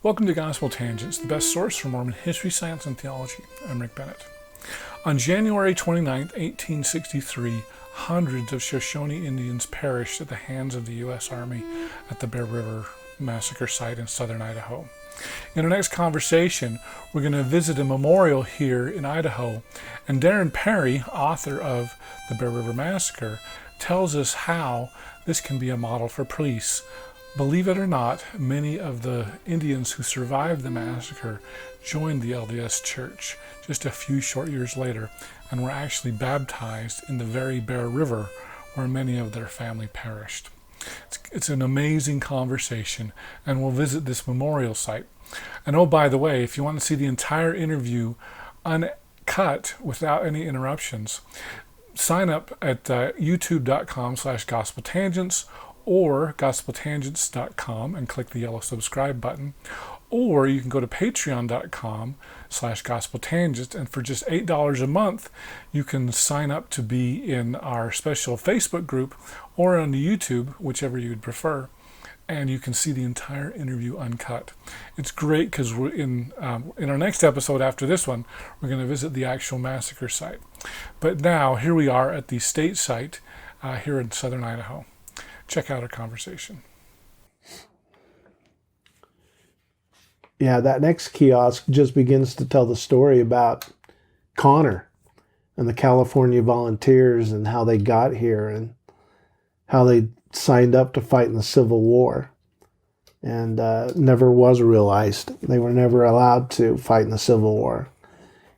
Welcome to Gospel Tangents, the best source for Mormon history, science, and theology. I'm Rick Bennett. On January 29, 1863, hundreds of Shoshone Indians perished at the hands of the U.S. Army at the Bear River Massacre site in southern Idaho. In our next conversation, we're going to visit a memorial here in Idaho, and Darren Parry, author of the Bear River Massacre, tells us how this can be a model for police. Believe it or not, many of the Indians who survived the massacre joined the LDS Church just a few short years later and were actually baptized in the very Bear River where many of their family perished. It's an amazing conversation, and we'll visit this memorial site. And oh, by the way, if you want to see the entire interview uncut without any interruptions, sign up at youtube.com/gospeltangents or gospeltangents.com and click the yellow subscribe button. Or you can go to patreon.com/gospeltangents, and for just $8 a month, you can sign up to be in our special Facebook group or on YouTube, whichever you'd prefer, and you can see the entire interview uncut. It's great because we're in our next episode after this one, we're going to visit the actual massacre site. But now, here we are at the state site here in southern Idaho. Check out our conversation. Yeah, that next kiosk just begins to tell the story about Connor and the California volunteers and how they got here and how they signed up to fight in the Civil War and never was realized. They were never allowed to fight in the Civil War.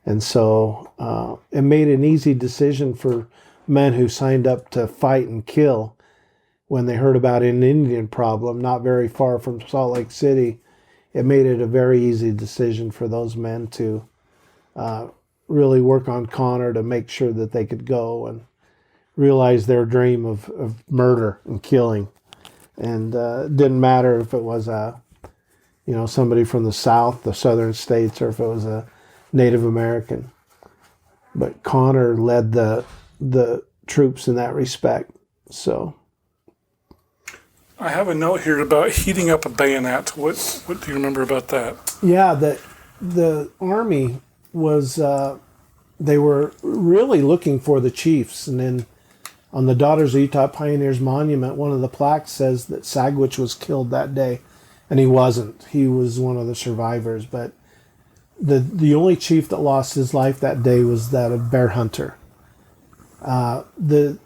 And so it made an easy decision for men who signed up to fight and kill when they heard about an Indian problem not very far from Salt Lake City. It made it a very easy decision for those men to really work on Connor to make sure that they could go and realize their dream of murder and killing. And it didn't matter if it was somebody from the South, the southern states, or if it was a Native American. But Connor led the troops in that respect. So I have a note here about heating up a bayonet. What do you remember about that? Yeah, the Army was, they were really looking for the chiefs. And then on the Daughters of Utah Pioneers Monument, one of the plaques says that Sagwitch was killed that day. And he wasn't. He was one of the survivors. But the only chief that lost his life that day was that of Bear Hunter. The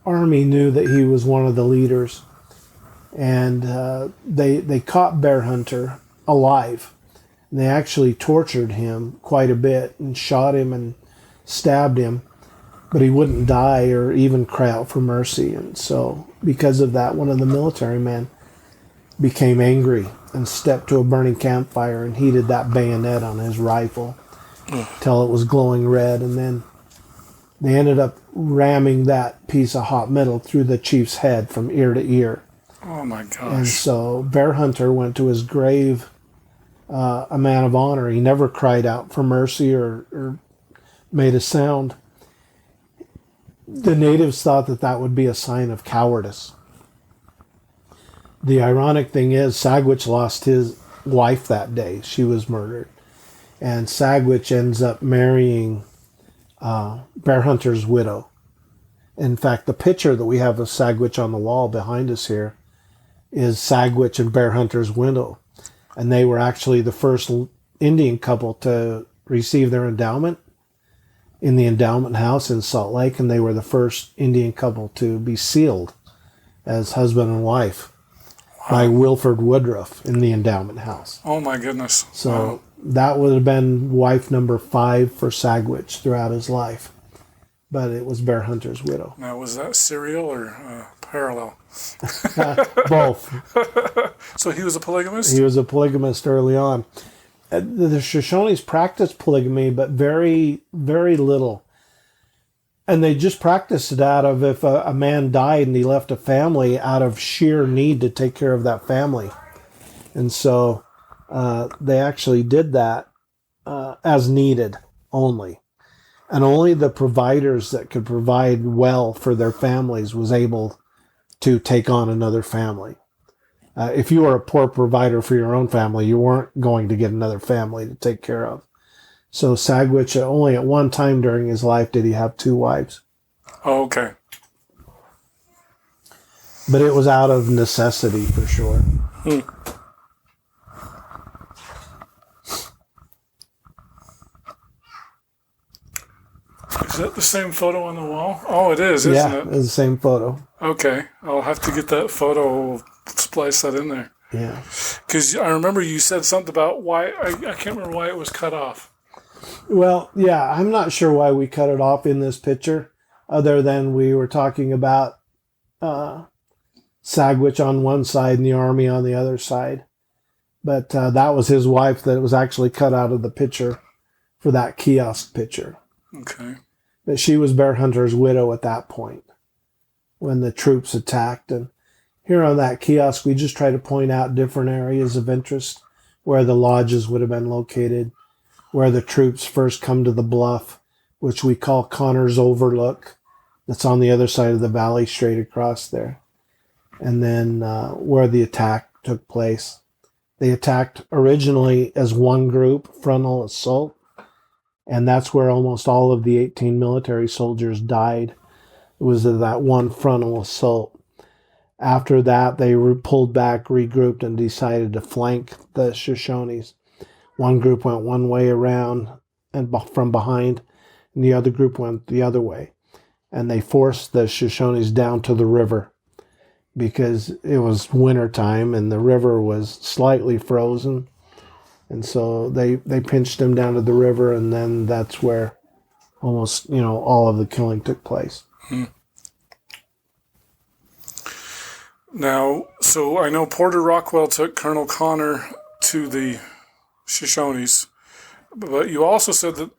Army knew that he was one of the leaders. And they caught Bear Hunter alive. And they actually tortured him quite a bit and shot him and stabbed him, but he wouldn't die or even cry out for mercy. And so because of that, one of the military men became angry and stepped to a burning campfire and heated that bayonet on his rifle till it was glowing red. And then they ended up ramming that piece of hot metal through the chief's head from ear to ear. Oh my gosh. And so Bear Hunter went to his grave a man of honor. He never cried out for mercy or made a sound. The natives thought that would be a sign of cowardice. The ironic thing is Sagwitch lost his wife that day. She was murdered. And Sagwitch ends up marrying Bear Hunter's widow. In fact, the picture that we have of Sagwitch on the wall behind us here is Sagwitch and Bear Hunter's widow. And they were actually the first Indian couple to receive their endowment in the endowment house in Salt Lake. And they were the first Indian couple to be sealed as husband and wife by Wilford Woodruff in the endowment house. Oh my goodness. So that would have been wife number 5 for Sagwitch throughout his life. But it was Bear Hunter's widow. Now, was that serial or parallel? Both. So he was a polygamist? He was a polygamist early on. The Shoshones practiced polygamy, but very, very little. And they just practiced it out of if a man died and he left a family out of sheer need to take care of that family. And so they actually did that as needed only. And only the providers that could provide well for their families was able to take on another family. If you were a poor provider for your own family, you weren't going to get another family to take care of. So Sagwitch, only at one time during his life did he have 2 wives. Oh, okay. But it was out of necessity for sure. Is that the same photo on the wall? Oh, it is, isn't it? Yeah, it's the same photo. Okay. I'll have to get that photo, splice that in there. Yeah. Because I remember you said something about why, I can't remember why it was cut off. Well, yeah, I'm not sure why we cut it off in this picture, other than we were talking about Sagwitch on one side and the army on the other side. But that was his wife that was actually cut out of the picture for that kiosk picture. Okay. But she was Bear Hunter's widow at that point when the troops attacked. And here on that kiosk, we just try to point out different areas of interest where the lodges would have been located, where the troops first come to the bluff, which we call Connor's Overlook. That's on the other side of the valley, straight across there. And then where the attack took place. They attacked originally as one group, frontal assault, and that's where almost all of the 18 military soldiers died. It was that one frontal assault. After that, they pulled back, regrouped, and decided to flank the Shoshones. One group went one way around and from behind, and the other group went the other way. And they forced the Shoshones down to the river because it was wintertime and the river was slightly frozen. And so they pinched them down to the river, and then that's where almost, all of the killing took place. Now, so I know Porter Rockwell took Colonel Connor to the Shoshones, but you also said that,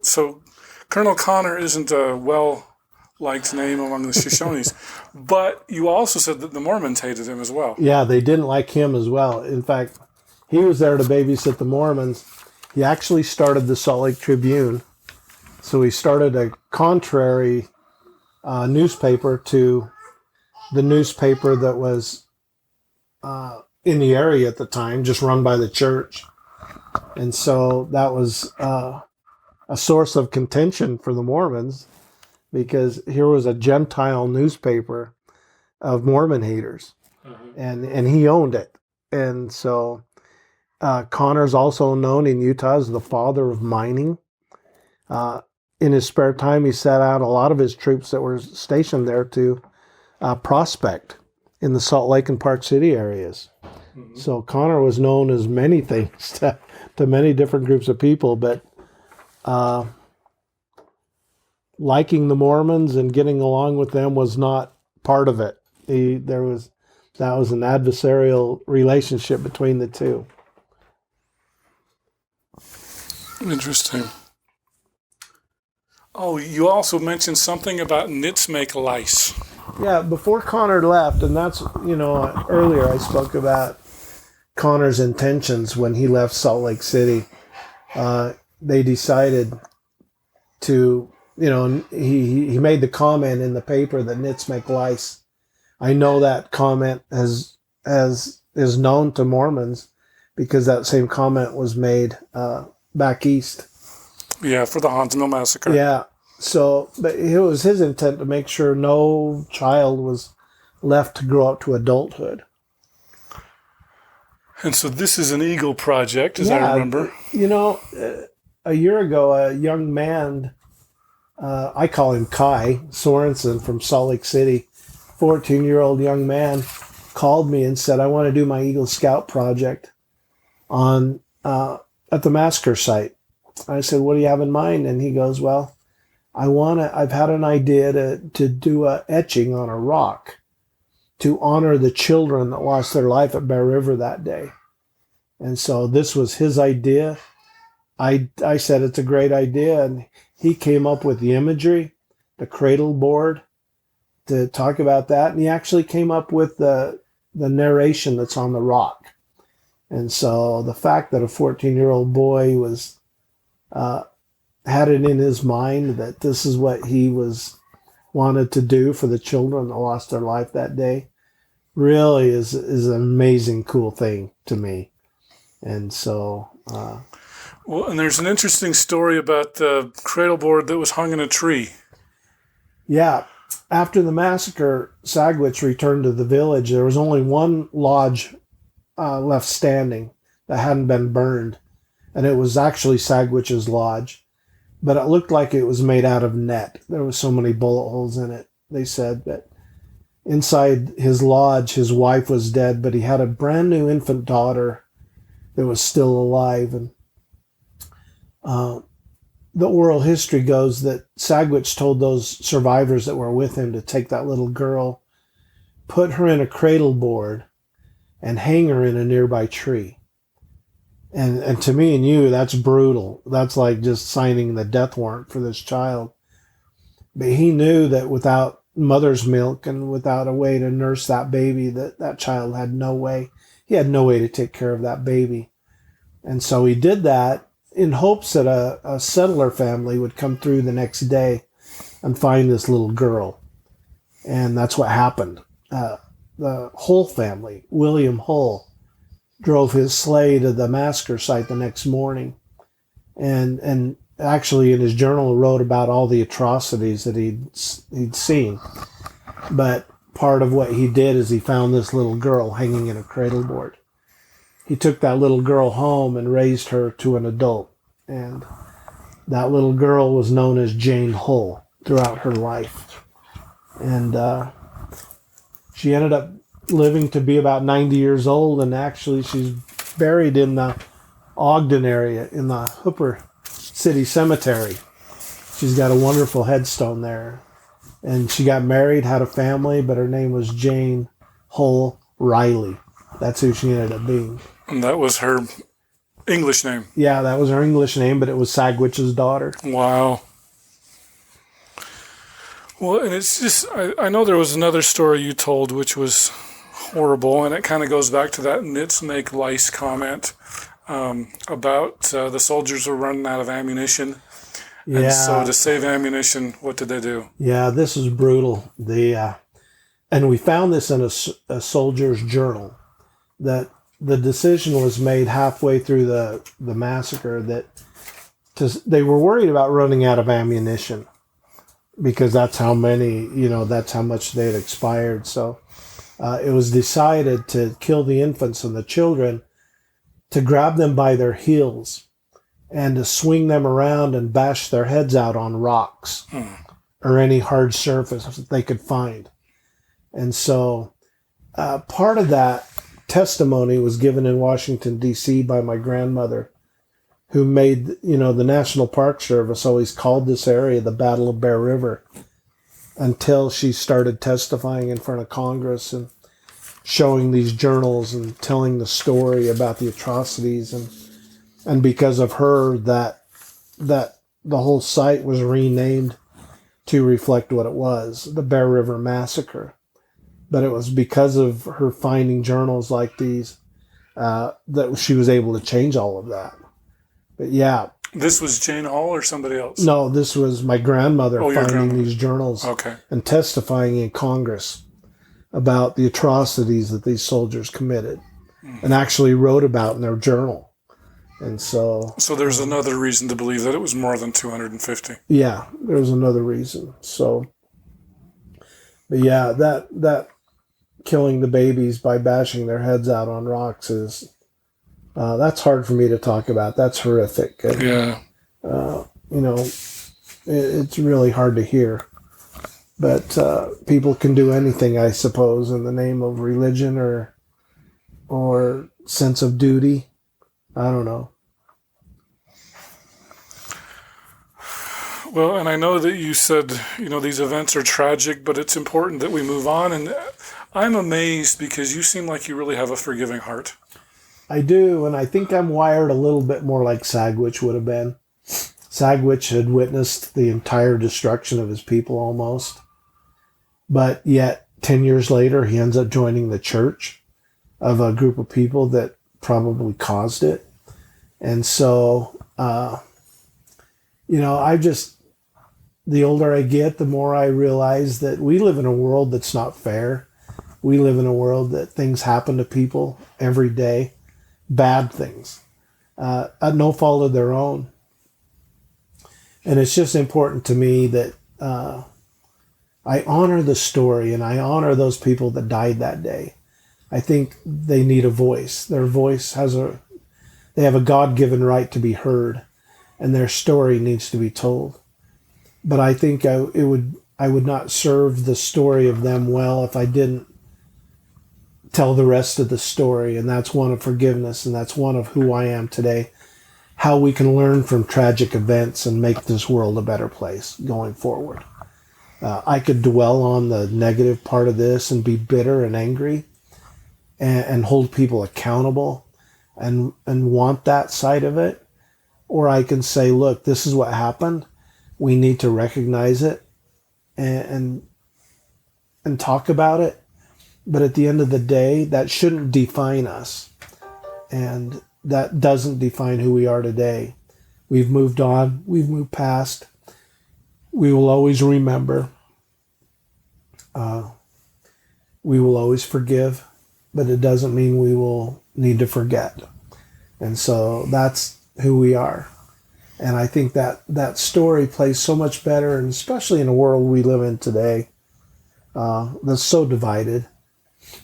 so Colonel Connor isn't a well-liked name among the Shoshones, but you also said that the Mormons hated him as well. Yeah, they didn't like him as well. In fact, he was there to babysit the Mormons. He actually started the Salt Lake Tribune. So he started a contrary newspaper to the newspaper that was in the area at the time, just run by the church. And so that was a source of contention for the Mormons, because here was a Gentile newspaper of Mormon haters, and he owned it. And so Connor's also known in Utah as the father of mining. In his spare time, he sent out a lot of his troops that were stationed there to prospect in the Salt Lake and Park City areas. So Connor was known as many things to many different groups of people, but liking the Mormons and getting along with them was not part of it. That was an adversarial relationship between the two. Interesting. Oh, you also mentioned something about nits make lice. Yeah, before Connor left, and that's, earlier I spoke about Connor's intentions when he left Salt Lake City. They decided to, he made the comment in the paper that nits make lice. I know that comment is known to Mormons because that same comment was made back east. Yeah, for the Haunted Mill Massacre. Yeah. So, but it was his intent to make sure no child was left to grow up to adulthood. And so this is an Eagle project, as I remember. A year ago, a young man, I call him Kai Sorensen from Salt Lake City, 14-year-old young man, called me and said, I want to do my Eagle Scout project at the massacre site. I said, what do you have in mind? And he goes, well, I've had an idea to do a etching on a rock to honor the children that lost their life at Bear River that day. And so this was his idea. I said, it's a great idea. And he came up with the imagery, the cradle board to talk about that. And he actually came up with the narration that's on the rock. And so the fact that a 14-year-old boy had it in his mind that this is what he wanted to do for the children that lost their life that day, really is an amazing, cool thing to me. And so, Well, and there's an interesting story about the cradle board that was hung in a tree. yeah, after the massacre, Sagwitch returned to the village. There was only one lodge left standing that hadn't been burned, and it was actually Sagwitch's lodge, but it looked like it was made out of net. There was so many bullet holes in it. They said that inside his lodge, his wife was dead, but he had a brand new infant daughter that was still alive. And the oral history goes that Sagwitch told those survivors that were with him to take that little girl, put her in a cradle board, and hang her in a nearby tree. And to me and you, that's brutal. That's like just signing the death warrant for this child. But he knew that without mother's milk and without a way to nurse that baby, that child had no way. He had no way to take care of that baby. And so he did that in hopes that a settler family would come through the next day and find this little girl. And that's what happened. The Hull family, William Hull, drove his sleigh to the massacre site the next morning, and actually in his journal wrote about all the atrocities that he'd seen. But part of what he did is he found this little girl hanging in a cradle board. He took that little girl home and raised her to an adult, and that little girl was known as Jane Hull throughout her life. And she ended up living to be about 90 years old, and actually she's buried in the Ogden area in the Hooper City Cemetery. She's got a wonderful headstone there. And she got married, had a family, but her name was Jane Hull Riley. That's who she ended up being. And that was her English name. Yeah, that was her English name, but it was Sagwitch's daughter. Wow. Well, and it's just, I know there was another story you told which was horrible, and it kind of goes back to that nits make lice comment about the soldiers were running out of ammunition. Yeah. And so to save ammunition, what did they do? Yeah, this is brutal. And we found this in a soldier's journal, that the decision was made halfway through the massacre that they were worried about running out of ammunition, because that's how many, that's how much they had expired. So it was decided to kill the infants and the children, to grab them by their heels and to swing them around and bash their heads out on rocks or any hard surface that they could find. And so part of that testimony was given in Washington, D.C. by my grandmother, who made, the National Park Service always called this area the Battle of Bear River, until she started testifying in front of Congress and showing these journals and telling the story about the atrocities. And because of her, that the whole site was renamed to reflect what it was, the Bear River Massacre. But it was because of her finding journals like these that she was able to change all of that. But yeah. This was Jane Hall or somebody else? No, this was my grandmother finding these journals and testifying in Congress about the atrocities that these soldiers committed and actually wrote about in their journal. And so there's another reason to believe that it was more than 250. Yeah, there was another reason. So, but yeah, that killing the babies by bashing their heads out on rocks is, that's hard for me to talk about. That's horrific. And, yeah. It's really hard to hear. But people can do anything, I suppose, in the name of religion or sense of duty. I don't know. Well, and I know that you said, these events are tragic, but it's important that we move on. And I'm amazed because you seem like you really have a forgiving heart. I do, and I think I'm wired a little bit more like Sagwitch would have been. Sagwitch had witnessed the entire destruction of his people almost. But yet, 10 years later, he ends up joining the church of a group of people that probably caused it. And so, the older I get, the more I realize that we live in a world that's not fair. We live in a world that things happen to people every day, bad things, at no fault of their own. And it's just important to me that I honor the story and I honor those people that died that day. I think they need a voice. Their voice they have a God-given right to be heard, and their story needs to be told. But I think I would not serve the story of them well if I didn't tell the rest of the story, and that's one of forgiveness, and that's one of who I am today, how we can learn from tragic events and make this world a better place going forward. I could dwell on the negative part of this and be bitter and angry and hold people accountable and want that side of it. Or I can say, look, this is what happened. We need to recognize it and talk about it. But at the end of the day, that shouldn't define us. And that doesn't define who we are today. We've moved on. We've moved past. We will always remember. We will always forgive. But it doesn't mean we will need to forget. And so that's who we are. And I think that story plays so much better, and especially in the world we live in today, that's so divided,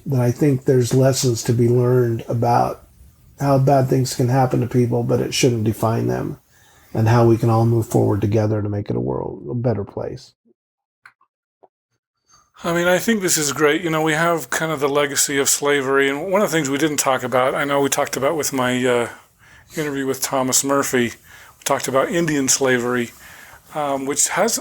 that I think there's lessons to be learned about how bad things can happen to people, but it shouldn't define them, and how we can all move forward together to make it a better place. I mean, I think this is great. You know, we have kind of the legacy of slavery, and one of the things we didn't talk about, I know we talked about with my interview with Thomas Murphy, we talked about Indian slavery, which has,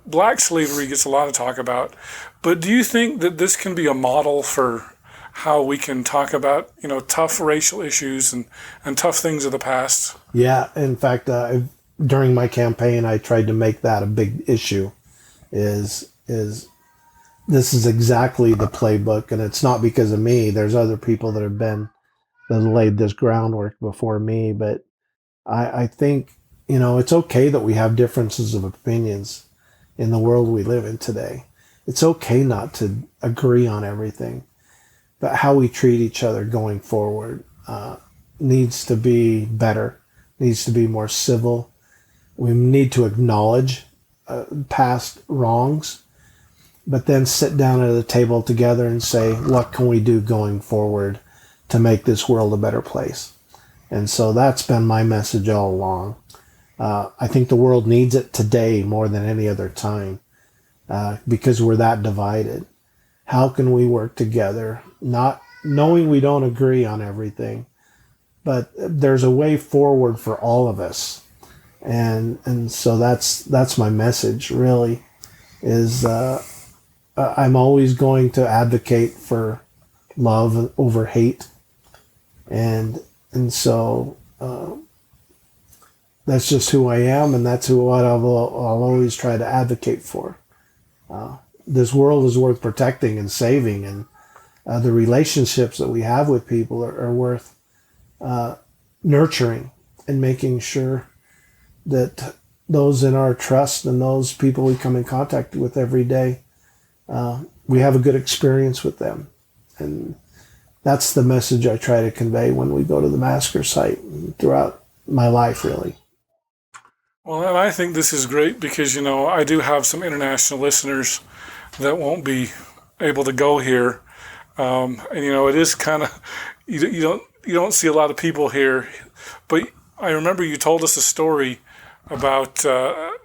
black slavery gets a lot of talk about. But do you think that this can be a model for how we can talk about, tough racial issues and tough things of the past? Yeah, in fact, during my campaign, I tried to make that a big issue, is this is exactly the playbook, and it's not because of me. There's other people that laid this groundwork before me, but I think, it's okay that we have differences of opinions in the world we live in today. It's okay not to agree on everything, but how we treat each other going forward needs to be better, needs to be more civil. We need to acknowledge past wrongs, but then sit down at a table together and say, what can we do going forward to make this world a better place? And so that's been my message all along. I think the world needs it today more than any other time, because we're that divided. How can we work together, not knowing we don't agree on everything, but there's a way forward for all of us. And so that's my message, really, is I'm always going to advocate for love over hate. And so that's just who I am, and that's what I'll always try to advocate for. This world is worth protecting and saving, and the relationships that we have with people are worth nurturing and making sure that those in our trust and those people we come in contact with every day, we have a good experience with them. And that's the message I try to convey when we go to the massacre site throughout my life, really. Well, and I think this is great because, I do have some international listeners that won't be able to go here. And, it is kind of, you don't see a lot of people here. But I remember you told us a story about a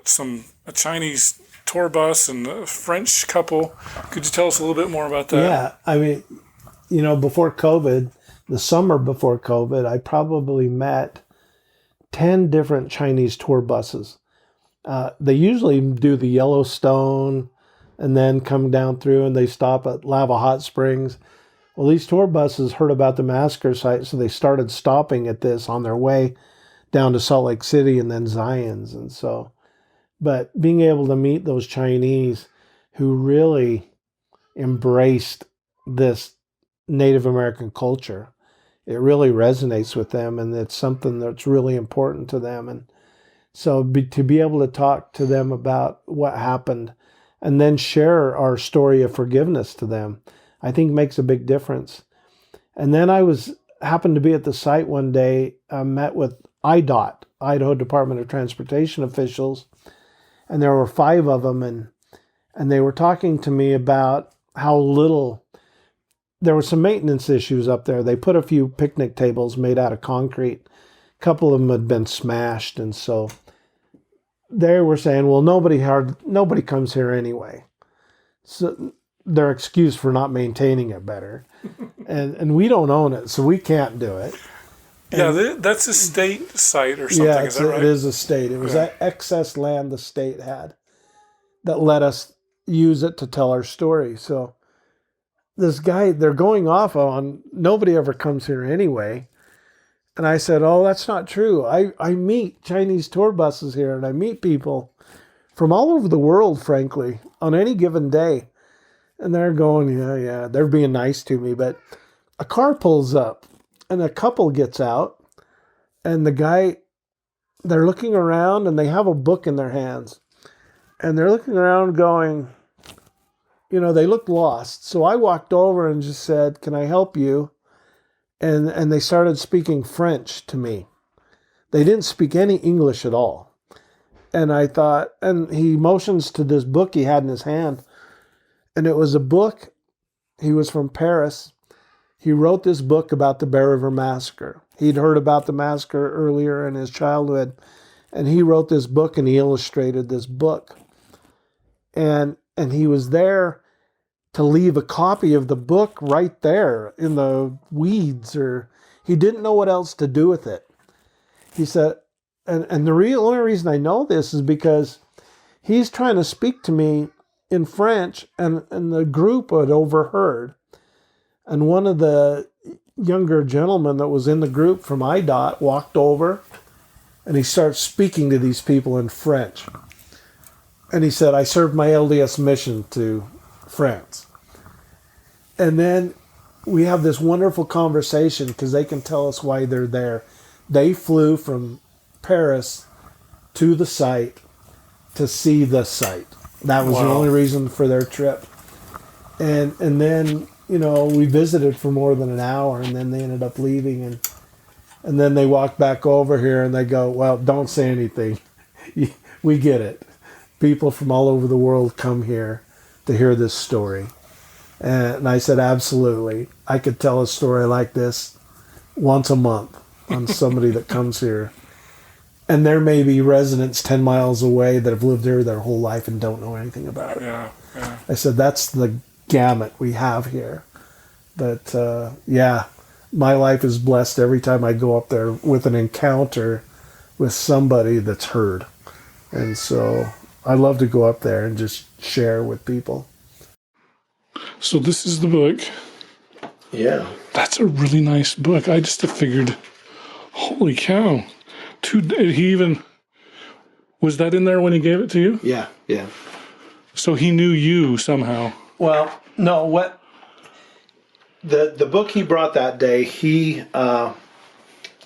Chinese tour bus and a French couple. Could you tell us a little bit more about that? Yeah, I mean, before COVID, the summer before COVID, I probably met 10 different Chinese tour buses. They usually do the Yellowstone and then come down through, and they stop at Lava Hot Springs. Well, these tour buses heard about the massacre site, so they started stopping at this on their way down to Salt Lake City and then Zion's. And so, but being able to meet those Chinese who really embraced this Native American culture, it really resonates with them, and it's something that's really important to them. And so to be able to talk to them about what happened and then share our story of forgiveness to them, I think makes a big difference. And then I happened to be at the site one day. I met with IDOT, Idaho Department of Transportation officials, and there were 5 of them, and they were talking to me about how little, there were some maintenance issues up there. They put a few picnic tables made out of concrete. A couple of them had been smashed, and so they were saying, well, nobody comes here anyway. So their excuse for not maintaining it better. And we don't own it, so we can't do it. Yeah, that's a state site or something, Yeah, is that right? It is a state. It was that excess land the state had that let us use it to tell our story. So this guy, they're going off on, nobody ever comes here anyway. And I said, oh, that's not true. I meet Chinese tour buses here, and I meet people from all over the world, frankly, on any given day. And they're going, yeah, they're being nice to me. But a car pulls up, and a couple gets out, and the guy, they're looking around, and they have a book in their hands. And they're looking around going, they look lost. So I walked over and just said, can I help you? And they started speaking French to me. They didn't speak any English at all. And I thought, and he motions to this book he had in his hand. And it was a book. He was from Paris. He wrote this book about the Bear River Massacre. He'd heard about the massacre earlier in his childhood. And he wrote this book, and he illustrated this book. And he was there to leave a copy of the book right there in the weeds, or he didn't know what else to do with it. He said, and the only reason I know this is because he's trying to speak to me in French, and the group had overheard. And one of the younger gentlemen that was in the group from IDOT walked over, and he starts speaking to these people in French. And he said, I served my LDS mission to France. And then we have this wonderful conversation because they can tell us why they're there. They flew from Paris to the site to see the site. That was the only reason for their trip. And then, we visited for more than an hour, and then they ended up leaving. And then they walked back over here, and they go, well, don't say anything. We get it. People from all over the world come here to hear this story. And I said, absolutely. I could tell a story like this once a month on somebody that comes here. And there may be residents 10 miles away that have lived here their whole life and don't know anything about it. Yeah. I said, that's the gamut we have here. But, my life is blessed every time I go up there with an encounter with somebody that's heard. And so I love to go up there and just share with people. So this is the book. Yeah. That's a really nice book. I just figured, holy cow. Was that in there when he gave it to you? Yeah. So he knew you somehow. Well, no, the book he brought that day, he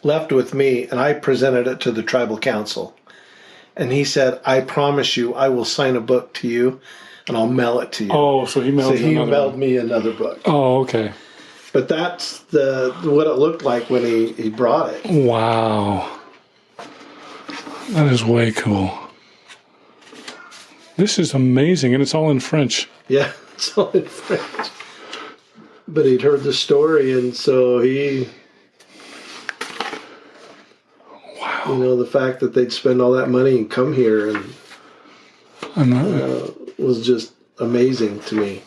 left with me, and I presented it to the tribal council. And he said, I promise you, I will sign a book to you, and I'll mail it to you. Oh, so he mailed me another book. Oh, okay. But that's what it looked like when he brought it. Wow. That is way cool. This is amazing, and it's all in French. Yeah, it's all in French. But he'd heard the story, and so he... Wow. The fact that they'd spend all that money and come here was just amazing to me.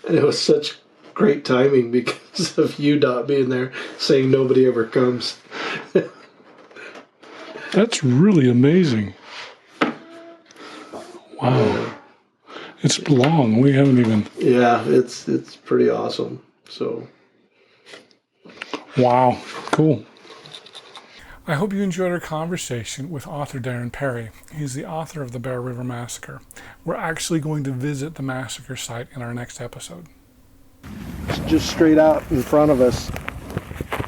And it was such great timing because of UDOT being there saying nobody ever comes. That's really amazing. Wow. It's long. We haven't even... Yeah, it's pretty awesome. So... Wow. Cool. I hope you enjoyed our conversation with author Darren Parry. He's the author of the Bear River Massacre. We're actually going to visit the massacre site in our next episode. Just straight out in front of us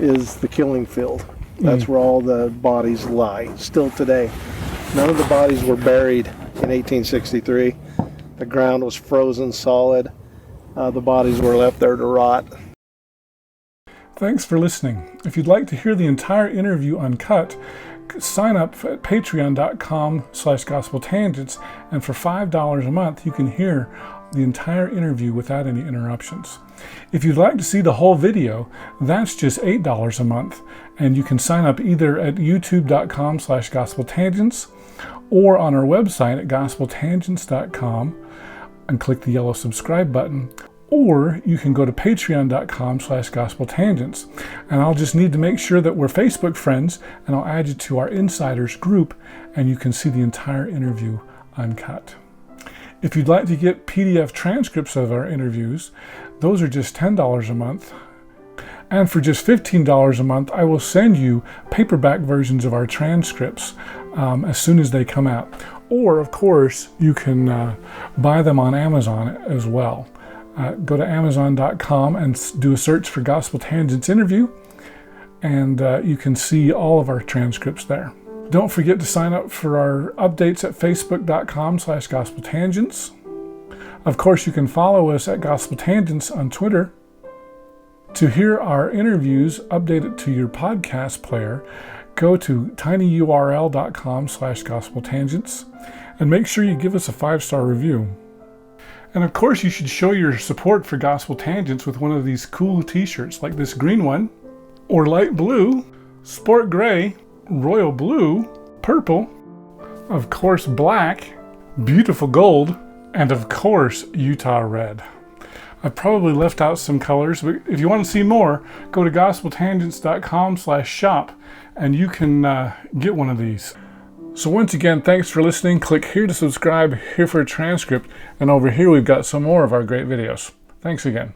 is the killing field. That's where all the bodies lie, still today. None of the bodies were buried in 1863. The ground was frozen solid, The bodies were left there to rot. Thanks for listening. If you'd like to hear the entire interview uncut, sign up at patreon.com/gospeltangents, and for $5 a month you can hear the entire interview without any interruptions. If you'd like to see the whole video, that's just $8 a month, and you can sign up either at youtube.com/gospeltangents or on our website at gospeltangents.com and click the yellow subscribe button. Or you can go to patreon.com/gospeltangents, and I'll just need to make sure that we're Facebook friends, and I'll add you to our insiders group, and you can see the entire interview uncut. If you'd like to get PDF transcripts of our interviews, those are just $10 a month. And for just $15 a month, I will send you paperback versions of our transcripts as soon as they come out. Or, of course, you can buy them on Amazon as well. Go to Amazon.com and do a search for Gospel Tangents interview, and you can see all of our transcripts there. Don't forget to sign up for our updates at Facebook.com/gospeltangents. Of course, you can follow us at Gospel Tangents on Twitter. To hear our interviews updated to your podcast player, go to tinyurl.com/gospeltangents, and make sure you give us a 5-star review. And of course, you should show your support for Gospel Tangents with one of these cool t-shirts like this green one, or light blue, sport gray, royal blue, purple, of course black, beautiful gold, and of course Utah red. I probably left out some colors, but if you want to see more, go to gospeltangents.com/shop and you can get one of these. So once again, thanks for listening. Click here to subscribe, here for a transcript, and over here we've got some more of our great videos. Thanks again.